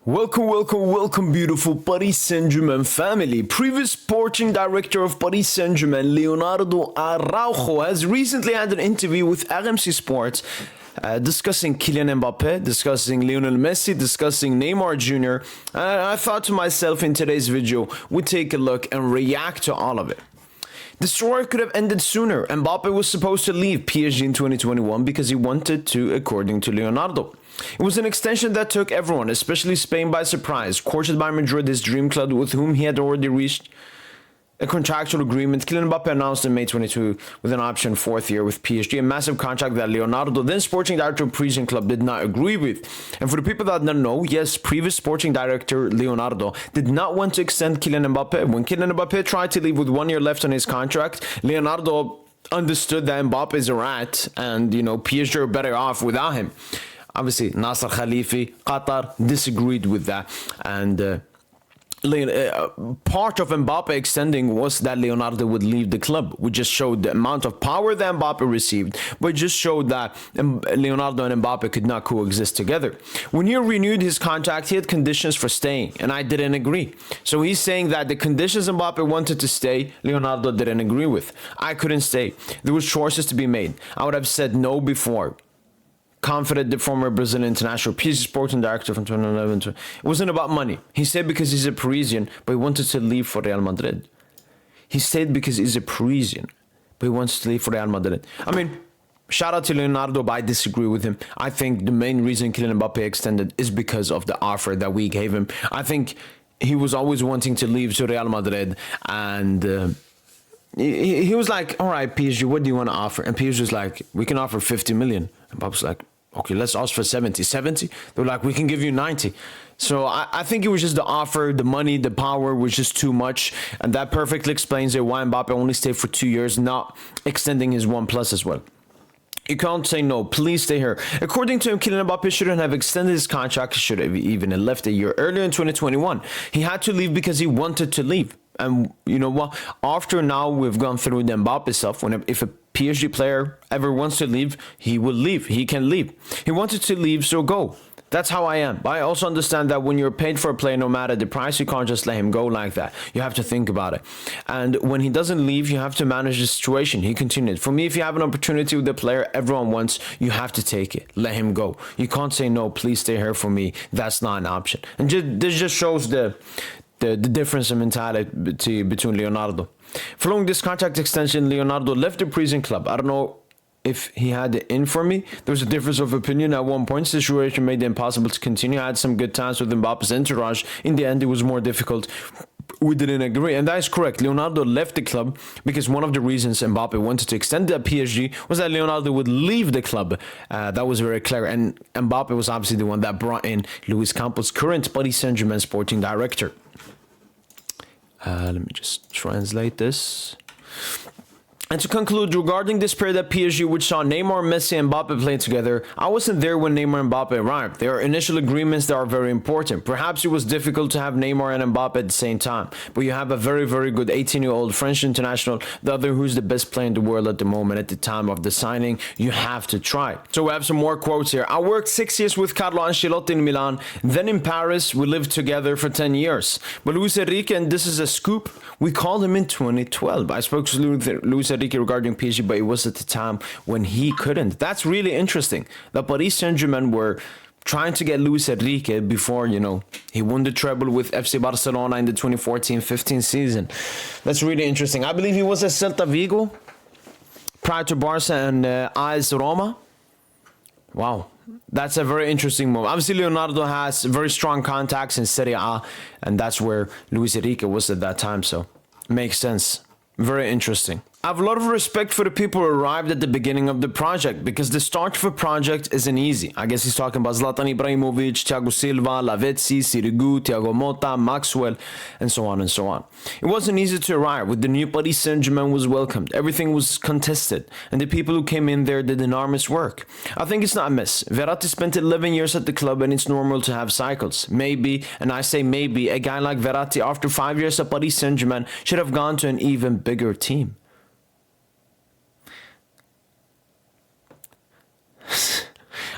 Welcome, beautiful Paris Saint Germain family. Previous sporting director of Paris Saint Germain, Leonardo Araujo, has recently had an interview with RMC Sport discussing Kylian Mbappe, discussing Lionel Messi, discussing Neymar Jr. And I thought to myself in today's video, we'd take a look and react to all of it. The story could have ended sooner. Mbappe was supposed to leave PSG in 2021 because he wanted to, according to Leonardo. It was an extension that took everyone, especially Spain, by surprise. Courted by Madrid, his dream club with whom he had already reached a contractual agreement. Kylian Mbappe announced in May 22 with an option fourth year with PSG, a massive contract that Leonardo, then sporting director of Parisian club, did not agree with. And for the people that don't know, yes, previous sporting director Leonardo did not want to extend Kylian Mbappe. When Kylian Mbappe tried to leave with 1 year left on his contract, Leonardo understood that Mbappe is a rat and, PSG are better off without him. Obviously, Nasser Khalifi, Qatar, disagreed with that. And part of Mbappe extending was that Leonardo would leave the club. We just showed the amount of power that Mbappe received, but just showed that Leonardo and Mbappe could not coexist together. When he renewed his contract, he had conditions for staying, and I didn't agree. So he's saying that the conditions Mbappe wanted to stay, Leonardo didn't agree with. I couldn't stay. There was choices to be made. I would have said no before. Confident the former Brazilian international PSG sporting director from 2011. It wasn't about money. He stayed because he's a Parisian, but he wanted to leave for Real Madrid. He stayed because he's a Parisian, but he wants to leave for Real Madrid. I mean, shout out to Leonardo, but I disagree with him. I think the main reason Kylian Mbappe extended is because of the offer that we gave him. I think he was always wanting to leave to Real Madrid, and he was like, all right, PSG, what do you want to offer? And PSG was like, we can offer 50 million. And Mbappe's like, okay, let's ask for 70. 70? They were like, we can give you 90. So I think it was just the offer, the money, the power was just too much. And that perfectly explains it why Mbappe only stayed for 2 years, not extending his 1+ as well. You can't say no, please stay here. According to him, Kylian Mbappe shouldn't have extended his contract. He should have even left a year earlier in 2021. He had to leave because he wanted to leave. And you know what? After now we've gone through the Mbappe stuff. If a PSG player ever wants to leave, he will leave. He can leave. He wanted to leave, so go. That's how I am. But I also understand that when you're paid for a player, no matter the price, you can't just let him go like that. You have to think about it. And when he doesn't leave, you have to manage the situation. He continued. For me, if you have an opportunity with the player everyone wants, you have to take it. Let him go. You can't say, no, please stay here for me. That's not an option. And this just shows the difference in mentality between Leonardo. Following this contract extension, Leonardo left the Parisian club. I don't know if he had it in for me. There was a difference of opinion at one point. The situation made it impossible to continue. I had some good times with Mbappe's entourage. In the end, it was more difficult. We didn't agree, and that is correct. Leonardo left the club because one of the reasons Mbappe wanted to extend at PSG was that Leonardo would leave the club. That was very clear, and Mbappe was obviously the one that brought in Luis Campos, current Paris Saint Germain sporting director. Let me just translate this. And to conclude, regarding this period at PSG, which saw Neymar, Messi, and Mbappe play together, I wasn't there when Neymar and Mbappe arrived. There are initial agreements that are very important. Perhaps it was difficult to have Neymar and Mbappe at the same time, but you have a very, very good 18-year-old French international, the other who's the best player in the world at the moment at the time of the signing. You have to try. So we have some more quotes here. I worked 6 years with Carlo Ancelotti in Milan. Then in Paris, we lived together for 10 years. But Luis Enrique, and this is a scoop, we called him in 2012. I spoke to Luis Enrique regarding PSG, but it was at the time when he couldn't. That's really interesting. The Paris Saint Germain were trying to get Luis Enrique before, he won the treble with FC Barcelona in the 2014-15 season. That's really interesting. I believe he was at Celta Vigo prior to Barca and AS Roma. Wow. That's a very interesting move. Obviously, Leonardo has very strong contacts in Serie A, and that's where Luis Enrique was at that time, so makes sense. Very interesting. I have a lot of respect for the people who arrived at the beginning of the project, because the start of a project isn't easy. I guess he's talking about Zlatan Ibrahimovic, Thiago Silva, Lavezzi, Sirigu, Thiago Motta, Maxwell, and so on and so on. It wasn't easy to arrive. With the new Paris Saint Germain was welcomed. Everything was contested, and the people who came in there did enormous work. I think it's not a mess. Verratti spent 11 years at the club, and it's normal to have cycles. Maybe, and I say maybe, a guy like Verratti after 5 years at Paris Saint Germain should have gone to an even bigger team.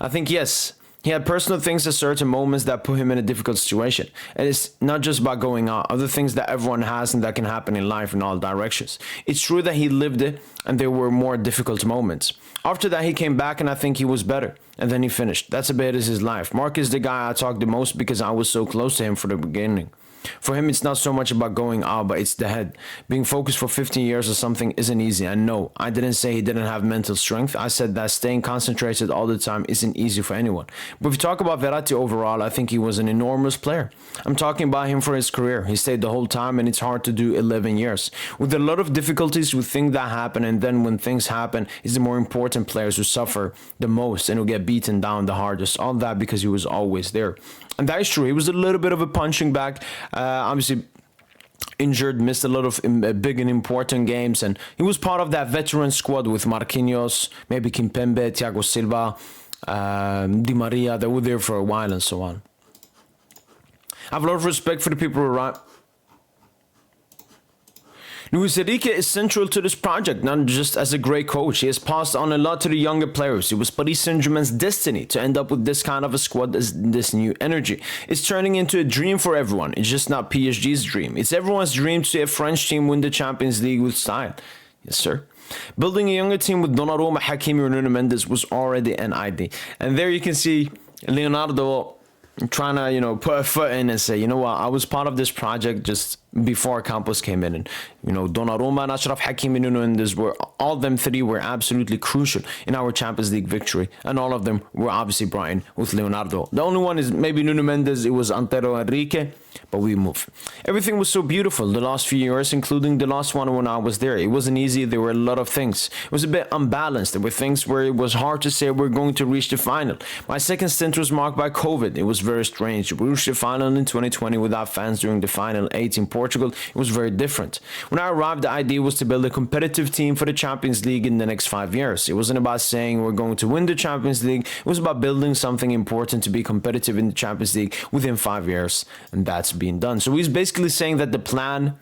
I think, yes, He had personal things at certain moments that put him in a difficult situation. And it's not just about going out, other things that everyone has and that can happen in life in all directions. It's true that he lived it and there were more difficult moments. After that, he came back and I think he was better. And then he finished. That's a bit of his life. Mark is the guy I talk the most because I was so close to him from the beginning. For him, it's not so much about going out, but it's the head. Being focused for 15 years or something isn't easy. And no, I didn't say he didn't have mental strength. I said that staying concentrated all the time isn't easy for anyone. But if you talk about Verratti overall, I think he was an enormous player. I'm talking about him for his career. He stayed the whole time, and it's hard to do 11 years. With a lot of difficulties with things that happen, and then when things happen, it's the more important players who suffer the most and who get beaten down the hardest. All that because he was always there. And that is true. He was a little bit of a punching bag. Obviously injured, missed a lot of big and important games, and he was part of that veteran squad with Marquinhos, maybe Kimpembe, Thiago Silva, Di Maria. They were there for a while and so on. I have a lot of respect for the people who are Luis Enrique is central to this project, not just as a great coach. He has passed on a lot to the younger players. It was Paris Saint Germain's destiny to end up with this kind of a squad, this new energy. It's turning into a dream for everyone. It's just not PSG's dream. It's everyone's dream to see a French team win the Champions League with style. Yes, sir. Building a younger team with Donnarumma, Hakimi, and Nuno Mendes was already an idea. And there you can see Leonardo trying to, put a foot in and say, you know what, I was part of this project just before Campos came in. And, Donnarumma, Achraf Hakimi, Nuno Mendes, all them three were absolutely crucial in our Champions League victory. And all of them were obviously brought in with Leonardo. The only one is maybe Nuno Mendes. It was Antero Enrique, but we move. Everything was so beautiful the last few years, including the last one when I was there. It wasn't easy. There were a lot of things. It was a bit unbalanced. There were things where it was hard to say we're going to reach the final. My second stint was marked by COVID. It was very strange. We reached the final in 2020 without fans during the final 8 in Portugal. It was very different. When I arrived, the idea was to build a competitive team for the Champions League in the next 5 years. It wasn't about saying we're going to win the Champions League. It was about building something important to be competitive in the Champions League within 5 years. And that's being done. So he's basically saying that the plan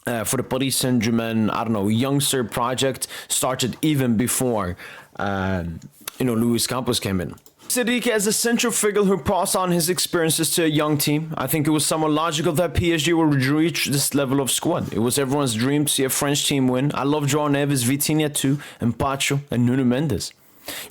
for the Paris Saint Germain, youngster project started even before, Luis Campos came in. Enrique as a central figure who passed on his experiences to a young team. I think it was somewhat logical that PSG would reach this level of squad. It was everyone's dream to see a French team win. I love João Neves, Vitinha too, and Pacho, and Nuno Mendes.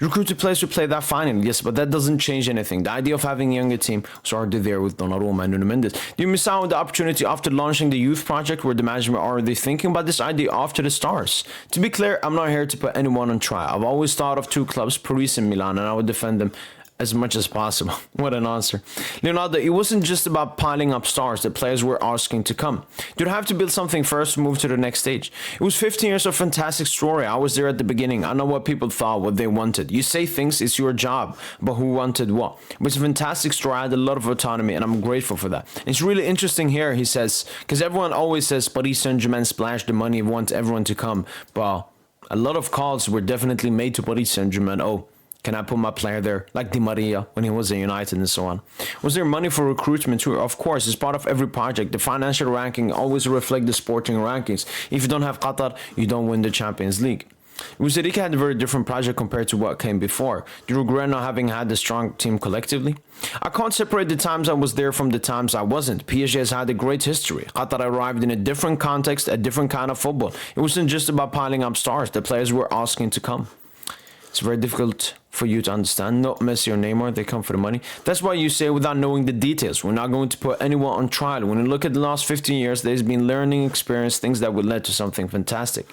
You recruited players to play that final, yes, but that doesn't change anything. The idea of having a younger team was already there with Donnarumma and Nuno Mendes. Do you miss out on the opportunity after launching the youth project where the management are already thinking about this idea after the stars? To be clear, I'm not here to put anyone on trial. I've always thought of two clubs, Paris and Milan, and I would defend them as much as possible. What an answer. Leonardo, it wasn't just about piling up stars that players were asking to come. You'd have to build something first to move to the next stage. It was 15 years of fantastic story. I was there at the beginning. I know what people thought, what they wanted. You say things, it's your job, but who wanted what? It was a fantastic story. I had a lot of autonomy, and I'm grateful for that. It's really interesting here, he says, because everyone always says Paris Saint Germain splashed the money, want everyone to come. Well, a lot of calls were definitely made to Paris Saint Germain. Oh, can I put my player there? Like Di Maria when he was at United and so on. Was there money for recruitment too? Of course, it's part of every project. The financial ranking always reflects the sporting rankings. If you don't have Qatar, you don't win the Champions League. Luis Enrique had a very different project compared to what came before. Do you regret not having had a strong team collectively? I can't separate the times I was there from the times I wasn't. PSG has had a great history. Qatar arrived in a different context, a different kind of football. It wasn't just about piling up stars. The players were asking to come. It's very difficult for you to understand. Not Messi or Neymar, they come for the money. That's why you say without knowing the details. We're not going to put anyone on trial. When you look at the last 15 years, there's been learning experience, things that would lead to something fantastic.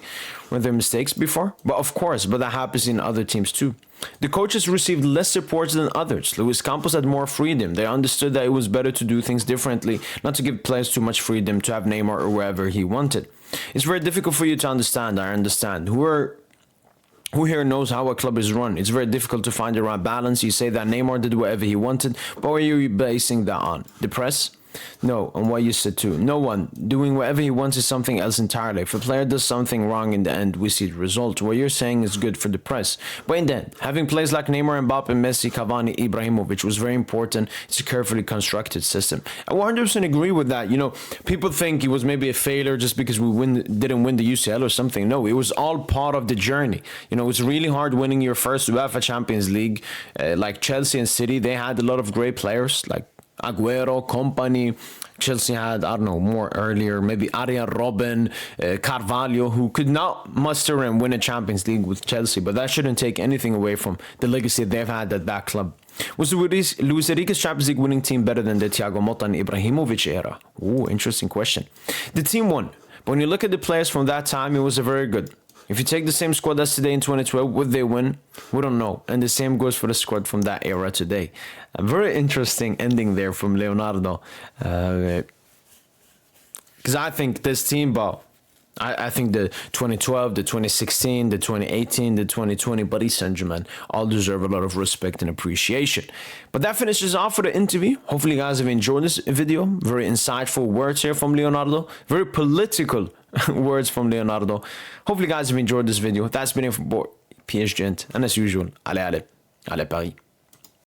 Were there mistakes before? But of course, but that happens in other teams too. The coaches received less support than others. Luis Campos had more freedom. They understood that it was better to do things differently, not to give players too much freedom to have Neymar or wherever he wanted. It's very difficult for you to understand. I understand. Who here knows how a club is run? It's very difficult to find the right balance. You say that Neymar did whatever he wanted, but what are you basing that on? The press? No, and what you said too. No one. Doing whatever he wants is something else entirely. If a player does something wrong in the end, we see the result. What you're saying is good for the press. But in the end, having players like Neymar, Mbappe, Messi, Cavani, Ibrahimovic was very important. It's a carefully constructed system. I 100% agree with that. You know, people think he was maybe a failure just because we didn't win the UCL or something. No, it was all part of the journey. You know, it's really hard winning your first UEFA Champions League. Like Chelsea and City, they had a lot of great players like Aguero, company. Chelsea had, I don't know, more earlier, maybe Arjen Robben, Carvalho, who could not muster and win a Champions League with Chelsea, but that shouldn't take anything away from the legacy they've had at that club. Was Luis Enrique's Champions League winning team better than the Thiago Motta and Ibrahimovic era? Ooh, interesting question. The team won, but when you look at the players from that time, it was a very good. If you take the same squad as today in 2012, would they win? We don't know. And the same goes for the squad from that era today. A very interesting ending there from Leonardo. Because I think this team, but I think the 2012, the 2016, the 2018, the 2020 Paris Saint Germain all deserve a lot of respect and appreciation. But that finishes off for the interview. Hopefully you guys have enjoyed this video. Very insightful words here from Leonardo. Very political words from Leonardo. Hopefully you guys have enjoyed this video. That's been it for PSG, and as usual, allez Paris.